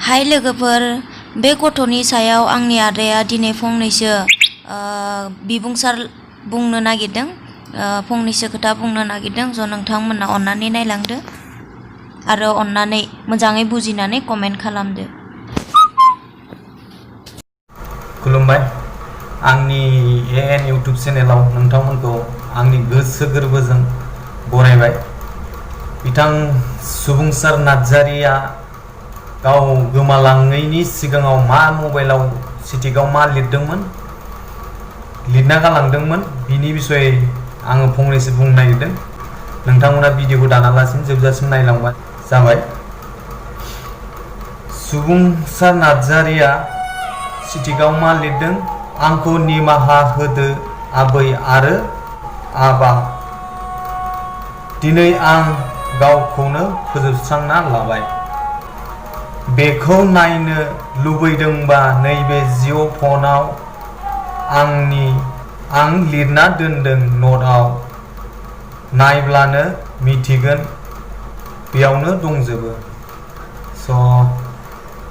हाय लोगोफोर, बे गथ'नि सायाव आंनि आदाया दिनै फंनैसो बिबुंसार बुंनो नागिरदों, फंनैसो खोथा बुंनो नागिरदों। ज' नोंथांमोना अन्नानै नायलांदो आरो अन्नानै मोजाङै बुजिनानै कमेन्ट खालामदो। खुलुमबाय। आंनि AN YouTube चेनेलाव नोंथांमोनखौ आंनि गोसो गोरबोजों बरायबाय। बिथां सुबुंसार नार्जारिया गाव गोमालाङैनि सिगाङाव मा मबाइलाव सिटिकआव मा लिरना गालांदोंमोन बिनि बिसय आङो फंनैसो बुंनो नागिरदों। नोंथांमोना भिडिअखौ दानालासिनो जोबजासिम नायलांबाय जाबाय। सुबुंसार नार्जारिया सिटिकआव मा लिरदों? आंखौ निमाहा होदो आबै आरो आबा, दिनै आं गावखौनो फोजोबस्रांना लाबाय। बेखौ नायनो लुबैदोंबा नैबे जिअ फनाव आं लिरना दोनदों नटआव, नायब्लानो मिथिगोन, बेयावनो दंजोबो।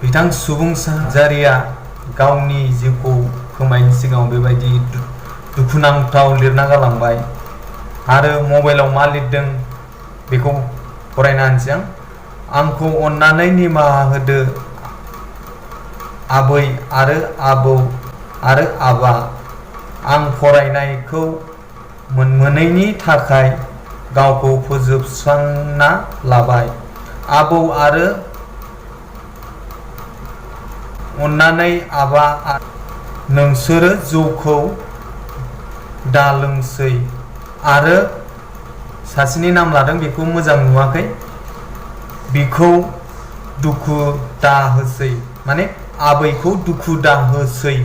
बिथां सुबुंसार नार्जारिया गावनि जिउखौ खोमायैनि सिगाङाव बेबायदि दुखुनांथाव लिरना गालांबाय। आरो मबाइलाव मा लिरदों बेखौ फरायना होनोसै आं। आंखौ अन्नानै निमाहा होदो आबै आरो आबौ आरो आबा, आं फरायनायखौ मोनैनि थाखाय गावखौ फोजोबस्रांना लाबाय। आबौ आरो अन्नानै आबा, नोंसोरो जौखौ दालोंसै। आरो सासेनि नाम लादों, बेखौ मोजां नुवाखै, बिखौ दुखु दाहोसै, माने आबैखौ दुखु दाहोसै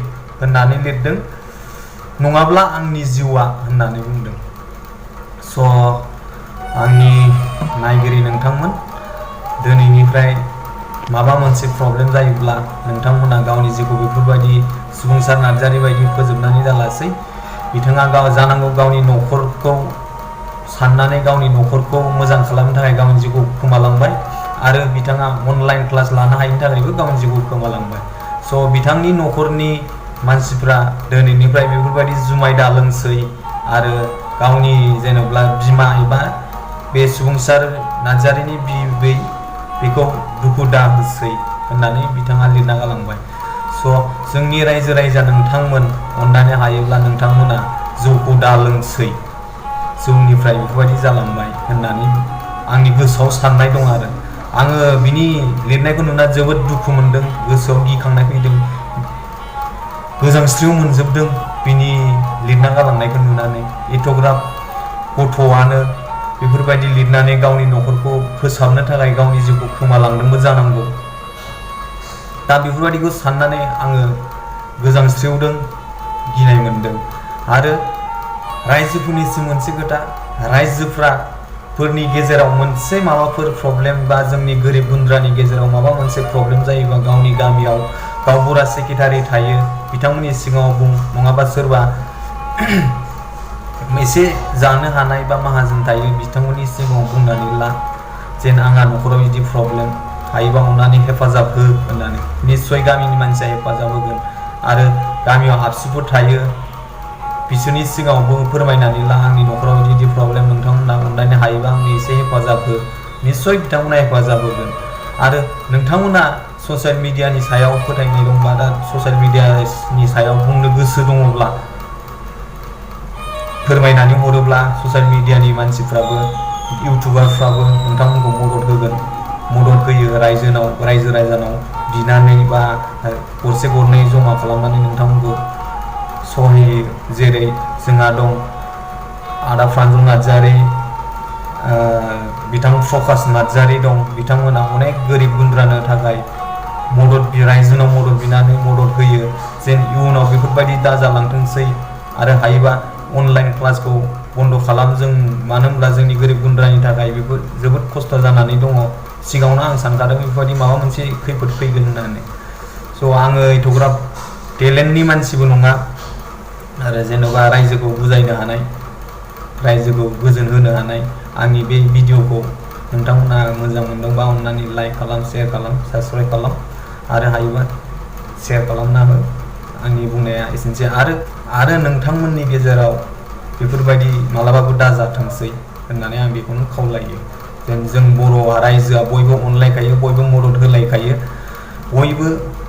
होननानै लिरदों, नङाब्ला आंनि जिउआ होननानै बुंदों। आंनि नायगिरि नोंथांमोन, दिनैनिफ्राय माबा मोनसे प्रब्लेम जायोब्ला नोंथांमोना गावनि जिउखौ बेफोरबायदि सुबुंसार नार्जारि बायदि फोजोबनानै दालासै। बिथाङा जानांगौ गावनि न'खरखौ साननानै गावनि न'खरखौ मोजां खालामनो थाखाय गावनि जिउखौ खोमालांबाय, आरो बिथाङा अनलाइन क्लास लानो हायिनि थाखायबो गावनि जिउखौ खोमालांबाय। बिथांनि न'खरनि मानसिफ्रा दिनैनिफ्राय बेफोरबायदि जुमाय दालोंसै आरो गावनि जेनेबा बिमा एबा बे सुबुंसार नार्जारिनि बिबै, बेखौ दुखु दाहोसै होननानै बिथाङा लिरना गालांबाय। जोंनि रायजो राजा नोंथांमोन, अन्नानै हायोब्ला नोंथांमोना जौखौ दालोंसै, जौनिफ्राय बेफोरबायदि जालांबाय होननानै आंनि गोसोआव साननाय दं। आरो आङो बिनि लिरनायखौ नुना जोबोद दुखु मोनदों, गोसोआव गिखांनाय फैदों, गोजांस्रिउ मोनजोबदों बिनि लिरना गालांनायखौ नुनानै। एथ'ग्राब गथ'आनो बेफोरबायदि लिरनानै गावनि न'खरखौ फोसाबनो थाखाय गावनि जिउखौ खोमालांदोंबो जानांगौ। दा बेफोरबायदिखौ साननानै आङो गोजांस्रिउदों, गिनाय मोनदों। आरो रायजोफोरनिसिम मोनसे खोथा, रायजोफोरनि गेजेराव मोनसे माबाफोर प्रब्लेम बा जोंनि गोरिब गुन्द्रानि गेजेराव माबा मोनसे प्रब्लेम जायोबा गावनि गामियाव गावबुरा सेक्रेटारि थायो, बिथांमोननि सिगाङाव बुं, नङाबा सोरबा एसे जानो हानाय बा माहाजोन थायो, बिथांमोननि सिगाङाव बुंनानै ला, जेन आंहा न'खराव बिदि प्रब्लेम, हायोबा अननानै हेफाजाब हो होननानै। निस्सय गामिनि मानसिया हेफाजाब होगोन। आरो गामियाव आबसुफोर थायो, बिसोरनि सिगाङावबो फोरमायनानै ला, आंनि न'खराव बिदि प्रब्लेम, नोंथांमोना अननानै हायोबा आंनो एसे हेफाजाब हो। निस्सय बिथांमोना हेफाजाब होगोन। आरो नोंथांमोना ससियेल मिडियानि सायाव फोथायनाय दंबा, दा ससियेल मिडियानि सायाव बुंनो गोसो दङब्ला फोरमायनानै हरोब्ला ससियेल मिडियानि मानसिफ्राबो, इउटुबारफ्राबो नोंथांमोनखौ मदद होयो। रायजो राजानाव बिनानै बा गरसे गरनै जमा खालामनानै नोंथांमोनखौ सहाय होयो। जेरै जोंहा दं आदा प्रान्जल नार्जारि, बिथां प्रकाश नार्जारि दं, बिथांमोना अनेक गोरिब गुन्द्रानो थाखाय रायजोनाव मदद बिनानै मदद होयो, जेन इयुनाव बेफोरबायदि दाजालांथोंसै। आरो हायोबा अनलाइन क्लासखौ बन्द' खालाम, जों मानो होनब्ला जोंनि गोरिब गुन्द्रानि थाखाय बेफोर जोबोद खस्थ' जानानै दङ। सिगाङावनो आं सानखादों बेफोरबायदि माबा मोनसे खैफोद फैगोन होननानै। आङो एथ'ग्राब टेलेन्टनि मानसिबो नङा, आरो जेनेबा रायजोखौ बुजायनो हानाय, रायजोखौ गोजोन होनो हानाय। आंनि बे भिडिअखौ नोंथांमोना मोजां मोनदोंबा अन्नानै लाइक खालाम, शेयार खालाम, साबस्क्राइब खालाम। आरो हायोबा शेयार खालामना हो। आंनि बुंनाया एसेनोसै। आरो नोंथांमोननि गेजेराव बेफोरबायदि मालाबाबो दाजाथोंसै होननानै आं बेखौनो खावलायो। जों बर' रायजोआ बयबो अनलायखायो, बयबो मदद होलायखायो, बयबो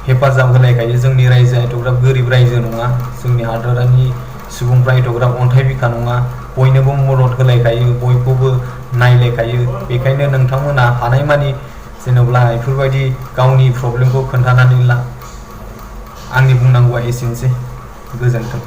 हेफाजाब होलायखायो। जोंनि रायजोआ एथ'ग्राब गोरिब रायजो नङा, जोंनि हादरनि सुबुंफ्रा एथ'ग्राब अन्थाइ बिखा नङा, बयनोबो मदद होलायखायो, बयखौबो नायलायखायो। बेखायनो नोंथांमोना हानायमानि जेनेब्ला बेफोरबायदि गावनि प्रब्लेमखौ खोन्थानानै ला। आंनि बुंनांगौआ एसेनोसै। गोजोन्थों।